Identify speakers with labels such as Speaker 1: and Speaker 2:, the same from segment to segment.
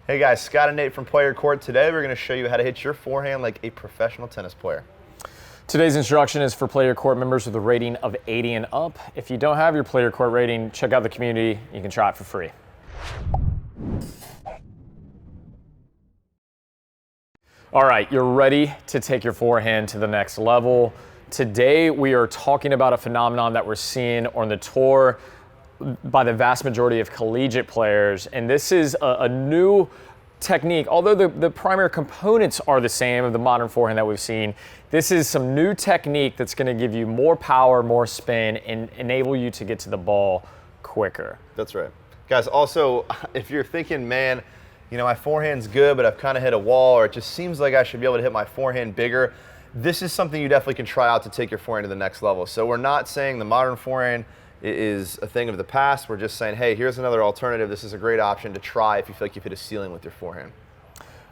Speaker 1: Hey guys, Scott and Nate from Play Your Court. Today we're going to show you how to hit your forehand like a professional tennis player.
Speaker 2: Today's instruction is for Play Your Court members with a rating of 80 and up. If you don't have your Play Your Court rating, check out the community. You can try it for free. All right, you're ready to take your forehand to the next level. Today we are talking about a phenomenon that we're seeing on the tour by the vast majority of collegiate players, and this is a new technique. Although the primary components are the same of the modern forehand that we've seen, this is some new technique that's going to give you more power, more spin, and enable you to get to the ball quicker.
Speaker 1: That's right. Guys, also, if you're thinking, man, you know, my forehand's good, but I've kind of hit a wall, or it just seems like I should be able to hit my forehand bigger, this is something you definitely can try out to take your forehand to the next level. So we're not saying the modern forehand is a thing of the past. We're just saying, hey, here's another alternative. This is a great option to try if you feel like you've hit a ceiling with your forehand.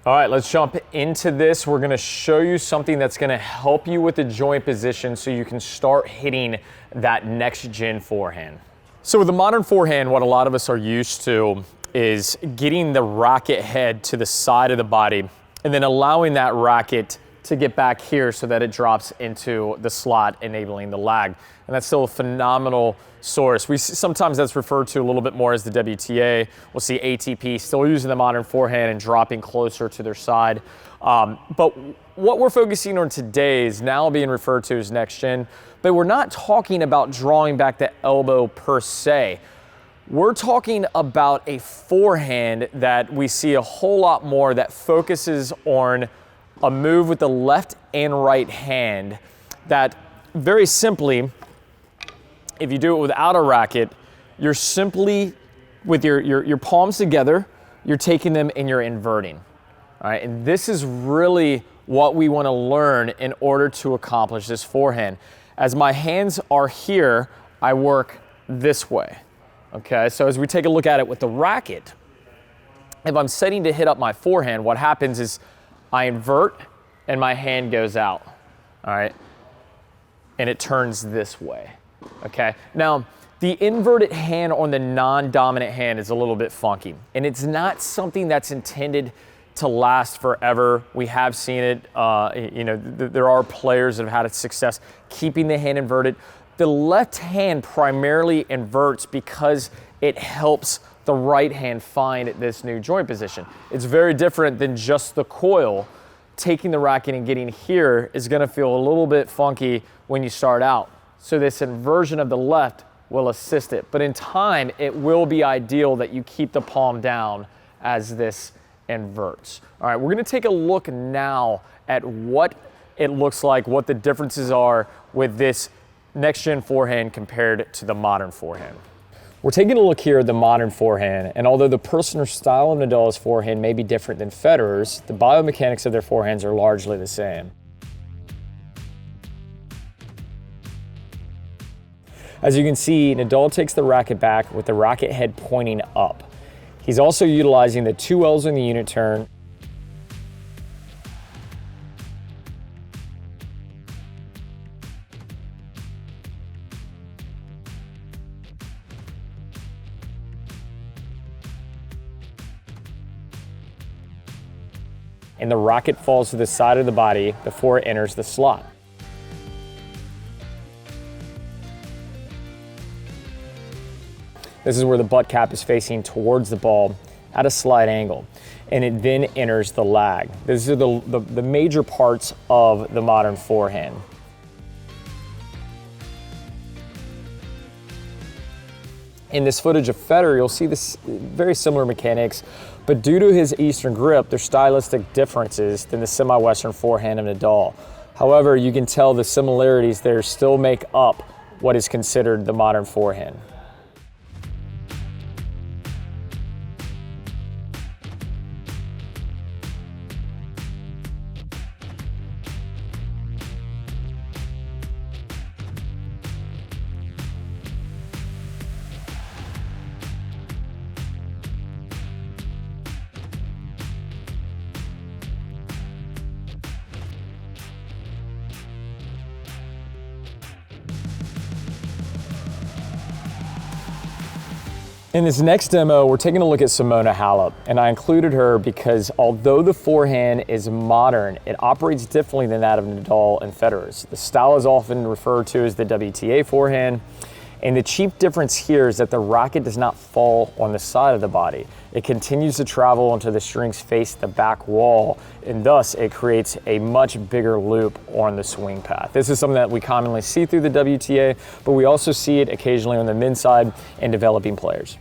Speaker 2: All right, let's jump into this. We're going to show you something that's going to help you with the joint position so you can start hitting that next-gen forehand. So with the modern forehand, what a lot of us are used to is getting the racket head to the side of the body and then allowing that racket to get back here so that it drops into the slot, enabling the lag. And that's still a phenomenal source. Sometimes that's referred to a little bit more as the WTA. We'll see ATP still using the modern forehand and dropping closer to their side. But what we're focusing on today is now being referred to as next gen, but we're not talking about drawing back the elbow per se. We're talking about a forehand that we see a whole lot more that focuses on a move with the left and right hand that very simply, if you do it without a racket, you're simply, with your palms together, you're taking them and you're inverting. All right, and this is really what we want to learn in order to accomplish this forehand. As my hands are here, I work this way. Okay, so as we take a look at it with the racket, if I'm setting to hit up my forehand, what happens is I invert and my hand goes out, all right? And it turns this way, okay? Now, the inverted hand on the non-dominant hand is a little bit funky, and it's not something that's intended to last forever. We have seen it, there are players that have had success keeping the hand inverted. The left hand primarily inverts because it helps the right hand find this new joint position. It's very different than just the coil. Taking the racket and getting here is going to feel a little bit funky when you start out. So this inversion of the left will assist it. But in time, it will be ideal that you keep the palm down as this inverts. All right, we're going to take a look now at what it looks like, what the differences are with this next-gen forehand compared to the modern forehand. We're taking a look here at the modern forehand, and although the personal style of Nadal's forehand may be different than Federer's, the biomechanics of their forehands are largely the same. As you can see, Nadal takes the racket back with the racket head pointing up. He's also utilizing the 2 L's in the unit turn, and the racket falls to the side of the body before it enters the slot. This is where the butt cap is facing towards the ball at a slight angle, and it then enters the lag. These are the major parts of the modern forehand. In this footage of Federer, you'll see this very similar mechanics, but due to his Eastern grip, there's stylistic differences than the semi-Western forehand of Nadal. However, you can tell the similarities there still make up what is considered the modern forehand. In this next demo, we're taking a look at Simona Halep, and I included her because although the forehand is modern, it operates differently than that of Nadal and Federer's. The style is often referred to as the WTA forehand, and the chief difference here is that the racket does not fall on the side of the body. It continues to travel until the strings face the back wall, and thus it creates a much bigger loop on the swing path. This is something that we commonly see through the WTA, but we also see it occasionally on the men's side in developing players.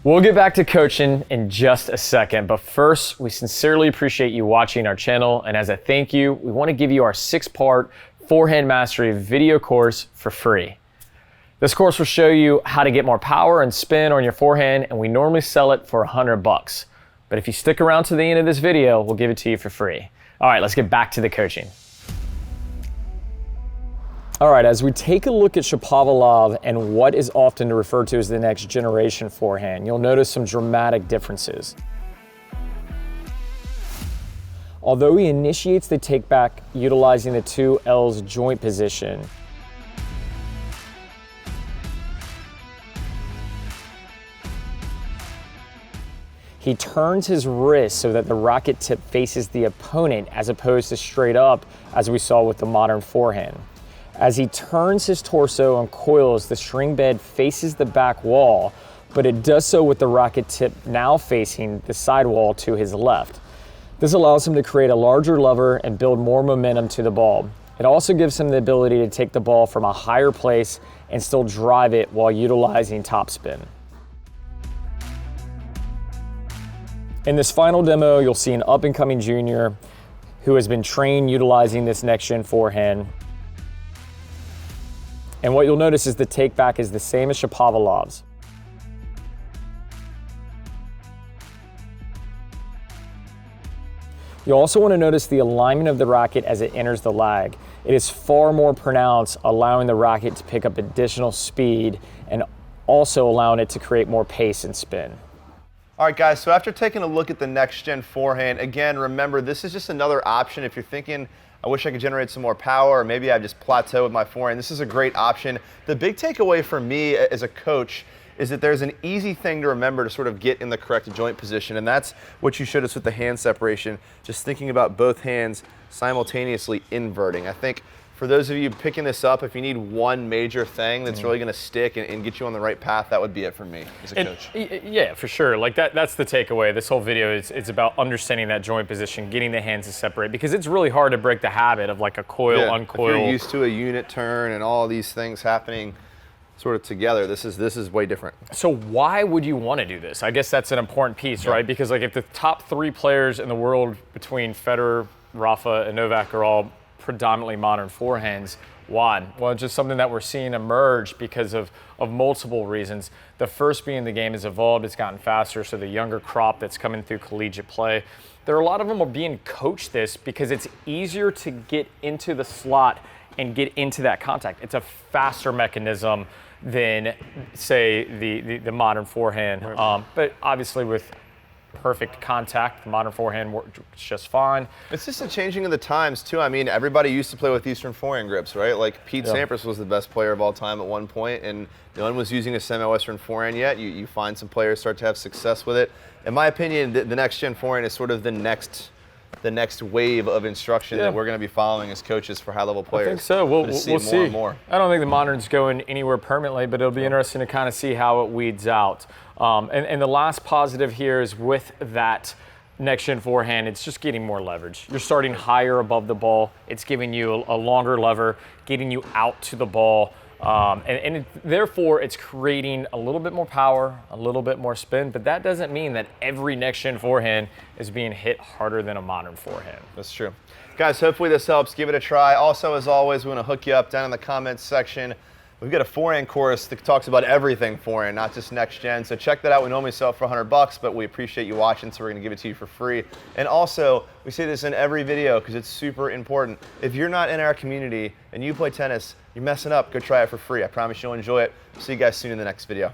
Speaker 2: We'll get back to coaching in just a second, but first, we sincerely appreciate you watching our channel, and as a thank you, we want to give you our 6-part Forehand Mastery video course for free. This course will show you how to get more power and spin on your forehand, and we normally sell it for $100. But if you stick around to the end of this video, we'll give it to you for free. All right, let's get back to the coaching. All right, as we take a look at Shapovalov and what is often referred to as the next generation forehand, you'll notice some dramatic differences. Although he initiates the takeback utilizing the 2 L's joint position, he turns his wrist so that the racket tip faces the opponent as opposed to straight up, as we saw with the modern forehand. As he turns his torso and coils, the string bed faces the back wall, but it does so with the racket tip now facing the sidewall to his left. This allows him to create a larger lever and build more momentum to the ball. It also gives him the ability to take the ball from a higher place and still drive it while utilizing topspin. In this final demo, you'll see an up-and-coming junior who has been trained utilizing this next-gen forehand. And what you'll notice is the take back is the same as Shapovalov's. You'll also want to notice the alignment of the racket as it enters the lag. It is far more pronounced, allowing the racket to pick up additional speed and also allowing it to create more pace and spin.
Speaker 1: All right, guys, so after taking a look at the next-gen forehand, again, remember, this is just another option if you're thinking, I wish I could generate some more power, or maybe I just plateau with my forehand. This is a great option. The big takeaway for me as a coach is that there's an easy thing to remember to sort of get in the correct joint position, and that's what you showed us with the hand separation, just thinking about both hands simultaneously inverting. I think for those of you picking this up, if you need one major thing that's really going to stick and get you on the right path, that would be it for me as a coach.
Speaker 2: Yeah, for sure. Like that's the takeaway. This whole video is about understanding that joint position, getting the hands to separate, because it's really hard to break the habit of like a coil, uncoil.
Speaker 1: If you're used to a unit turn and all these things happening sort of together, this is way different.
Speaker 2: So why would you want to do this? I guess that's an important piece, right? Because like if the top 3 players in the world between Federer, Rafa, and Novak are all predominantly modern forehands, why? Well, it's just something that we're seeing emerge because of multiple reasons. The first being the game has evolved, it's gotten faster, so the younger crop that's coming through collegiate play, there are a lot of them are being coached this because it's easier to get into the slot and get into that contact. It's a faster mechanism than, say, the modern forehand. Right. But obviously with perfect contact, the modern forehand works just fine.
Speaker 1: It's just a changing of the times too. I mean, everybody used to play with Eastern forehand grips, right? Like Pete Sampras was the best player of all time at one point, and no one was using a semi-Western forehand yet. You find some players start to have success with it. In my opinion, the next gen forehand is sort of the next wave of instruction that we're going to be following as coaches for high-level players.
Speaker 2: I think so. We'll see.
Speaker 1: More and more.
Speaker 2: I don't think the modern's going anywhere permanently, but it'll be interesting to kind of see how it weeds out. And the last positive here is with that next-gen forehand, it's just getting more leverage. You're starting higher above the ball. It's giving you a longer lever, getting you out to the ball. Therefore, it's creating a little bit more power, a little bit more spin, but that doesn't mean that every next-gen forehand is being hit harder than a modern forehand.
Speaker 1: That's true. Guys, hopefully this helps. Give it a try. Also, as always, we want to hook you up down in the comments section. We've got a forehand course that talks about everything forehand, not just next gen. So check that out. We normally sell it for $100, but we appreciate you watching, so we're going to give it to you for free. And also, we say this in every video because it's super important. If you're not in our community and you play tennis, you're messing up. Go try it for free. I promise you'll enjoy it. See you guys soon in the next video.